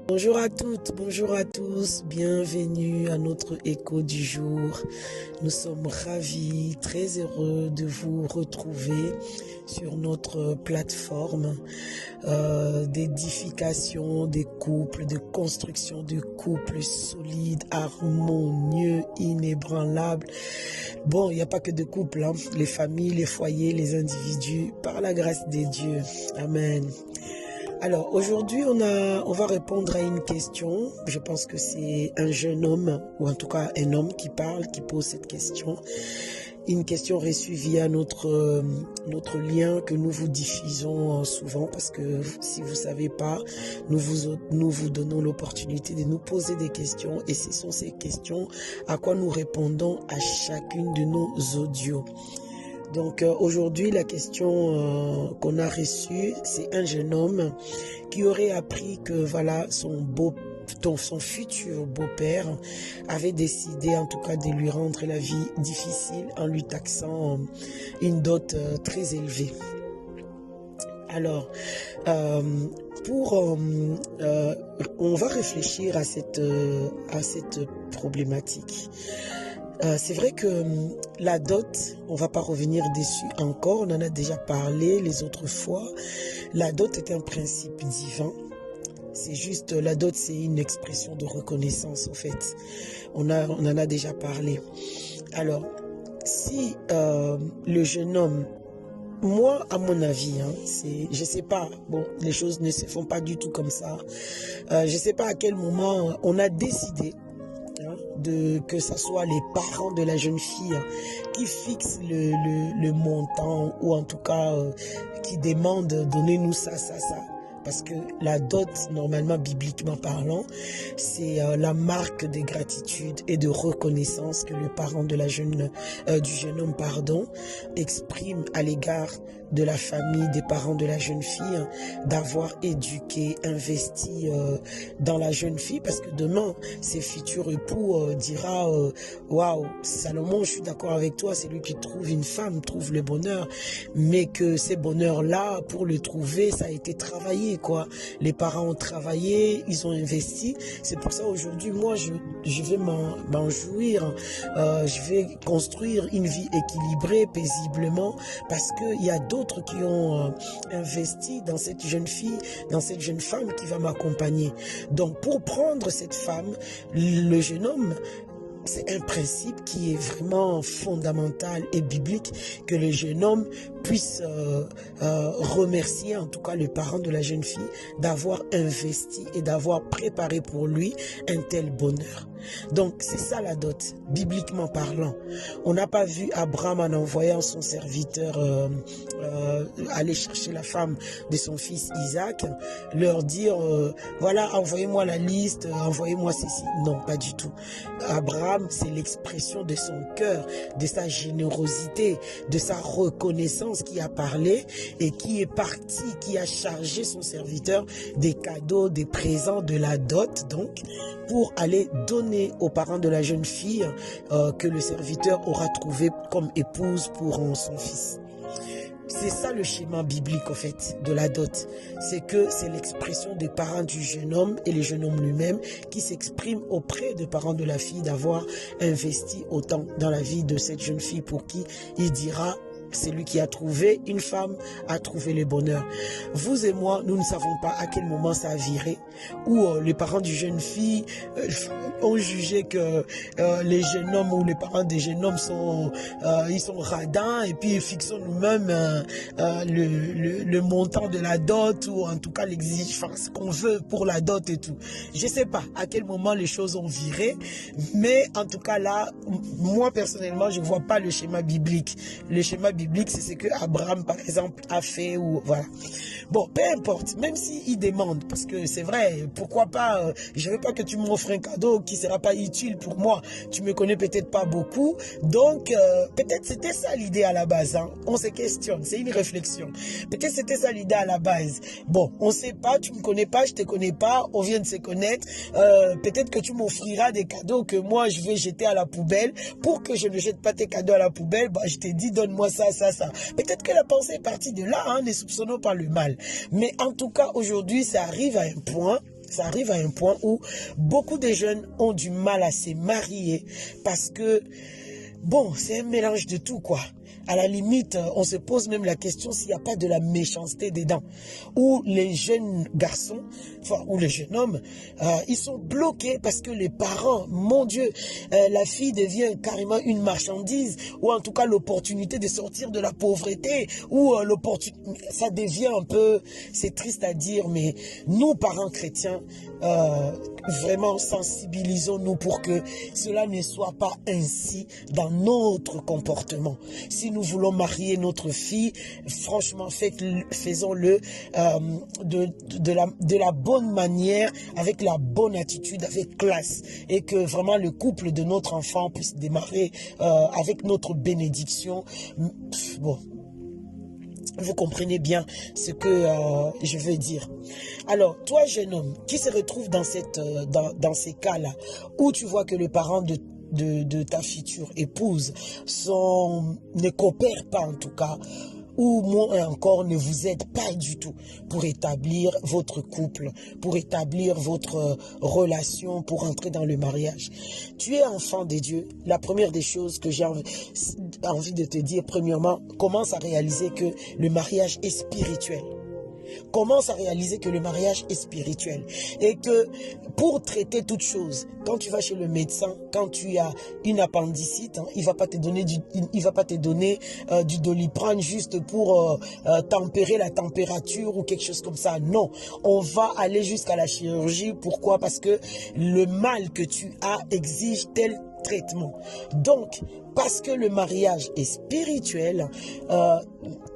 Bonjour à toutes, bonjour à tous, bienvenue à notre écho du jour. Nous sommes ravis, très heureux de vous retrouver sur notre plateforme d'édification des couples, de construction de couples solides, harmonieux, inébranlables. Bon, il n'y a pas que de couples, hein. Les familles, les foyers, les individus, par la grâce des dieux. Amen. Alors aujourd'hui on va répondre à une question. Je pense que c'est un jeune homme ou en tout cas un homme qui parle, qui pose cette question. Une question reçue via notre lien que nous vous diffusons souvent parce que si vous savez pas, nous vous donnons l'opportunité de nous poser des questions et ce sont ces questions à quoi nous répondons à chacune de nos audios. Donc aujourd'hui, la question qu'on a reçue, c'est un jeune homme qui aurait appris que voilà son futur beau-père avait décidé en tout cas de lui rendre la vie difficile en lui taxant une dot très élevée. Alors, on va réfléchir à cette problématique. C'est vrai que la dot, on va pas revenir dessus encore, on en a déjà parlé les autres fois. La dot est un principe divin. C'est juste, la dot c'est une expression de reconnaissance en fait. On en a déjà parlé. Alors, si le jeune homme, moi à mon avis, je sais pas, bon, les choses ne se font pas du tout comme ça. Je sais pas à quel moment on a décidé que ce soit les parents de la jeune fille qui fixent le montant ou en tout cas qui demandent donnez-nous ça. Parce que la dot, normalement, bibliquement parlant, c'est la marque de gratitude et de reconnaissance que le parent de du jeune homme, exprime à l'égard de la famille, des parents de la jeune fille, d'avoir éduqué, investi dans la jeune fille, parce que demain, ses futurs époux dira waouh, Salomon, je suis d'accord avec toi, c'est lui qui trouve une femme, trouve le bonheur, mais que ces bonheurs-là, pour le trouver, ça a été travaillé. Quoi. Les parents ont travaillé, ils ont investi. C'est pour ça aujourd'hui, moi, je vais m'en jouir. Je vais construire une vie équilibrée, paisiblement, parce qu'il y a d'autres qui ont investi dans cette jeune fille, dans cette jeune femme qui va m'accompagner. Donc, pour prendre cette femme, le jeune homme, c'est un principe qui est vraiment fondamental et biblique, que le jeune homme puisse remercier en tout cas le parent de la jeune fille d'avoir investi et d'avoir préparé pour lui un tel bonheur. Donc c'est ça la dot, bibliquement parlant. On n'a pas vu Abraham en envoyant son serviteur aller chercher la femme de son fils Isaac, leur dire voilà, envoyez-moi la liste, envoyez-moi ceci. Non, pas du tout. Abraham, c'est l'expression de son cœur, de sa générosité, de sa reconnaissance qui a parlé et qui est parti, qui a chargé son serviteur des cadeaux, des présents, de la dot, donc, pour aller donner aux parents de la jeune fille que le serviteur aura trouvé comme épouse pour son fils. C'est ça le schéma biblique en fait de la dot. C'est que c'est l'expression des parents du jeune homme et le jeune homme lui-même qui s'exprime auprès des parents de la fille d'avoir investi autant dans la vie de cette jeune fille pour qui il dira celui qui a trouvé une femme a trouvé le bonheur. Vous et moi, nous ne savons pas à quel moment ça a viré, où les parents du jeune fille ont jugé que les jeunes hommes ou les parents des jeunes hommes ils sont radins, et puis fixons nous-mêmes le montant de la dot, ou en tout cas l'exigence qu'on veut pour la dot et tout. Je sais pas à quel moment les choses ont viré, mais en tout cas là, moi personnellement, je vois pas le schéma biblique. Le schéma biblique, c'est ce que Abraham, par exemple, a fait, ou voilà. Bon, peu importe, même s'il demande, parce que c'est vrai, pourquoi pas, je veux pas que tu m'offres un cadeau qui sera pas utile pour moi. Tu me connais peut-être pas beaucoup, donc peut-être c'était ça l'idée à la base. Hein. On se questionne, c'est une réflexion. Peut-être c'était ça l'idée à la base. Bon, on sait pas, tu me connais pas, je te connais pas, on vient de se connaître. Peut-être que tu m'offriras des cadeaux que moi je vais jeter à la poubelle. Pour que je ne jette pas tes cadeaux à la poubelle, bah, je t'ai dit donne-moi ça. Peut-être que la pensée est partie de là, hein, ne soupçonnons pas le mal. Mais en tout cas, aujourd'hui, ça arrive à un point Ça arrive à un point où beaucoup de jeunes ont du mal à se marier parce que, bon, c'est un mélange de tout, quoi. À la limite, on se pose même la question s'il n'y a pas de la méchanceté dedans. Ou les jeunes garçons, enfin, ou les jeunes hommes, ils sont bloqués parce que les parents, mon Dieu, la fille devient carrément une marchandise, ou en tout cas l'opportunité de sortir de la pauvreté, ou l'opportunité, ça devient un peu, c'est triste à dire, mais nous, parents chrétiens, vraiment sensibilisons-nous pour que cela ne soit pas ainsi dans notre comportement. Si nous voulons marier notre fille, franchement, faisons-le de la bonne manière, avec la bonne attitude, avec classe, et que vraiment le couple de notre enfant puisse démarrer avec notre bénédiction. Bon, vous comprenez bien ce que je veux dire. Alors, toi, jeune homme, qui se retrouve dans ces cas-là, où tu vois que les parents de ta future épouse ne coopèrent pas en tout cas, ou moins encore ne vous aident pas du tout pour établir votre couple, pour établir votre relation, pour entrer dans le mariage. Tu es enfant de Dieu. La première des choses que j'ai envie de te dire, premièrement, commence à réaliser que le mariage est spirituel. Commence à réaliser que le mariage est spirituel et que pour traiter toute chose, quand tu vas chez le médecin, quand tu as une appendicite, il va pas te donner du Doliprane juste pour tempérer la température ou quelque chose comme ça. Non, on va aller jusqu'à la chirurgie. Pourquoi? Parce que le mal que tu as exige tel traitement. Donc, parce que le mariage est spirituel,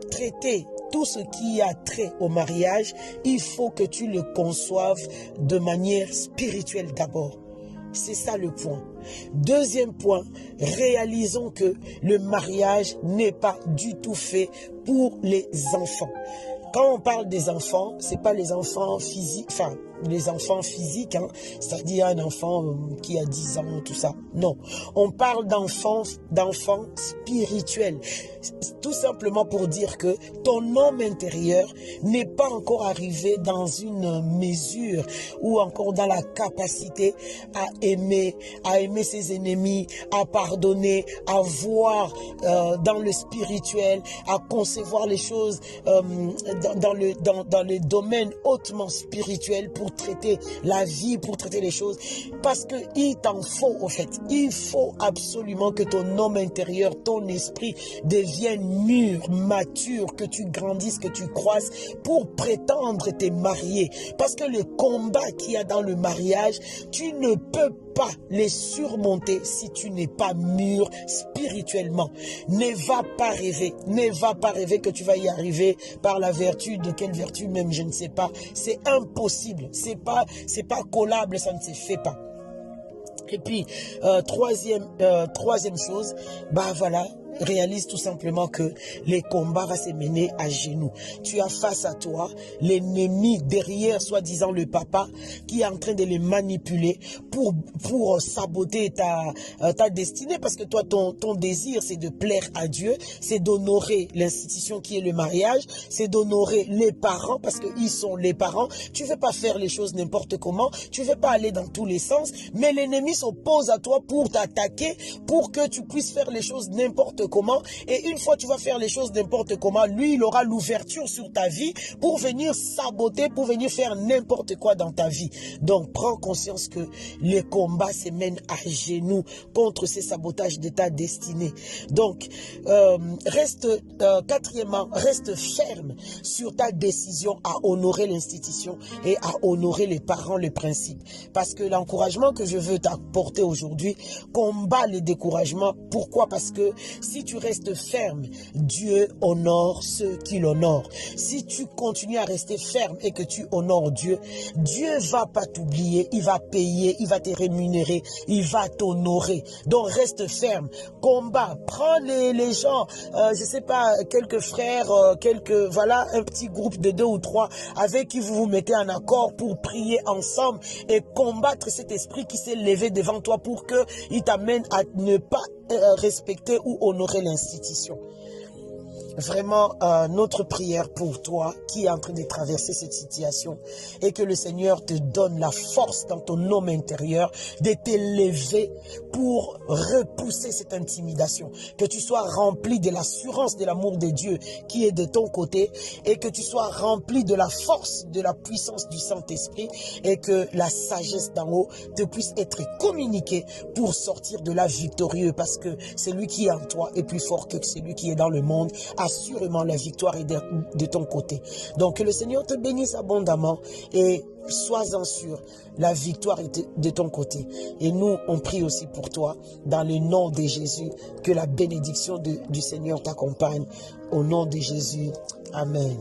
traiter tout ce qui a trait au mariage, il faut que tu le conçoives de manière spirituelle d'abord. C'est ça le point. Deuxième point, réalisons que le mariage n'est pas du tout fait pour les enfants. Quand on parle des enfants, c'est pas les enfants physiques, enfin, les enfants physiques, c'est-à-dire un enfant qui a 10 ans, tout ça. Non, on parle d'enfants spirituels. Tout simplement pour dire que ton homme intérieur n'est pas encore arrivé dans une mesure ou encore dans la capacité à aimer ses ennemis, à pardonner, à voir dans le spirituel, à concevoir les choses dans le domaine hautement spirituel pour traiter la vie, pour traiter les choses, parce que il t'en faut au fait. Il faut absolument que ton homme intérieur, ton esprit devienne mûr, mature, que tu grandisses, que tu croisses pour prétendre te marier. Parce que le combat qu'il y a dans le mariage, tu ne peux pas les surmonter si tu n'es pas mûr spirituellement. Ne va pas rêver que tu vas y arriver par la vertu, de quelle vertu même, je ne sais pas. C'est impossible, c'est pas collable, ça ne se fait pas. Et puis, troisième chose, bah voilà, réalise tout simplement que les combats vont se mener à genoux. Tu as face à toi l'ennemi derrière, soi-disant le papa, qui est en train de les manipuler pour saboter ta destinée. Parce que toi, ton désir, c'est de plaire à Dieu, c'est d'honorer l'institution qui est le mariage, c'est d'honorer les parents, parce qu'ils sont les parents. Tu ne veux pas faire les choses n'importe comment, tu ne veux pas aller dans tous les sens, mais l'ennemi s'oppose à toi pour t'attaquer, pour que tu puisses faire les choses n'importe comment. Et une fois que tu vas faire les choses n'importe comment, lui, il aura l'ouverture sur ta vie pour venir saboter, pour venir faire n'importe quoi dans ta vie. Donc, prends conscience que les combats se mènent à genoux contre ces sabotages de ta destinée. Donc, quatrièmement, reste ferme sur ta décision à honorer l'institution et à honorer les parents, le principe. Parce que l'encouragement que je veux t'apporter aujourd'hui combat les découragements. Pourquoi? Parce que si tu restes ferme, Dieu honore ceux qui l'honorent. Si tu continues à rester ferme et que tu honores Dieu, Dieu va pas t'oublier, il va payer, il va te rémunérer, il va t'honorer. Donc reste ferme, combat, prends les gens, je sais pas, quelques frères, voilà, un petit groupe de 2 ou 3 avec qui vous vous mettez en accord pour prier ensemble et combattre cet esprit qui s'est levé devant toi pour qu'il t'amène à ne pas respecter ou honorer l'institution. vraiment notre prière pour toi qui est en train de traverser cette situation et que le Seigneur te donne la force dans ton homme intérieur de t'élever pour repousser cette intimidation. Que tu sois rempli de l'assurance de l'amour de Dieu qui est de ton côté et que tu sois rempli de la force, de la puissance du Saint-Esprit et que la sagesse d'en haut te puisse être communiquée pour sortir de là victorieux parce que celui qui est en toi est plus fort que celui qui est dans le monde. Assurément, la victoire est de ton côté. Donc, que le Seigneur te bénisse abondamment et sois-en sûr, la victoire est de ton côté. Et nous, on prie aussi pour toi, dans le nom de Jésus, que la bénédiction du Seigneur t'accompagne. Au nom de Jésus, Amen.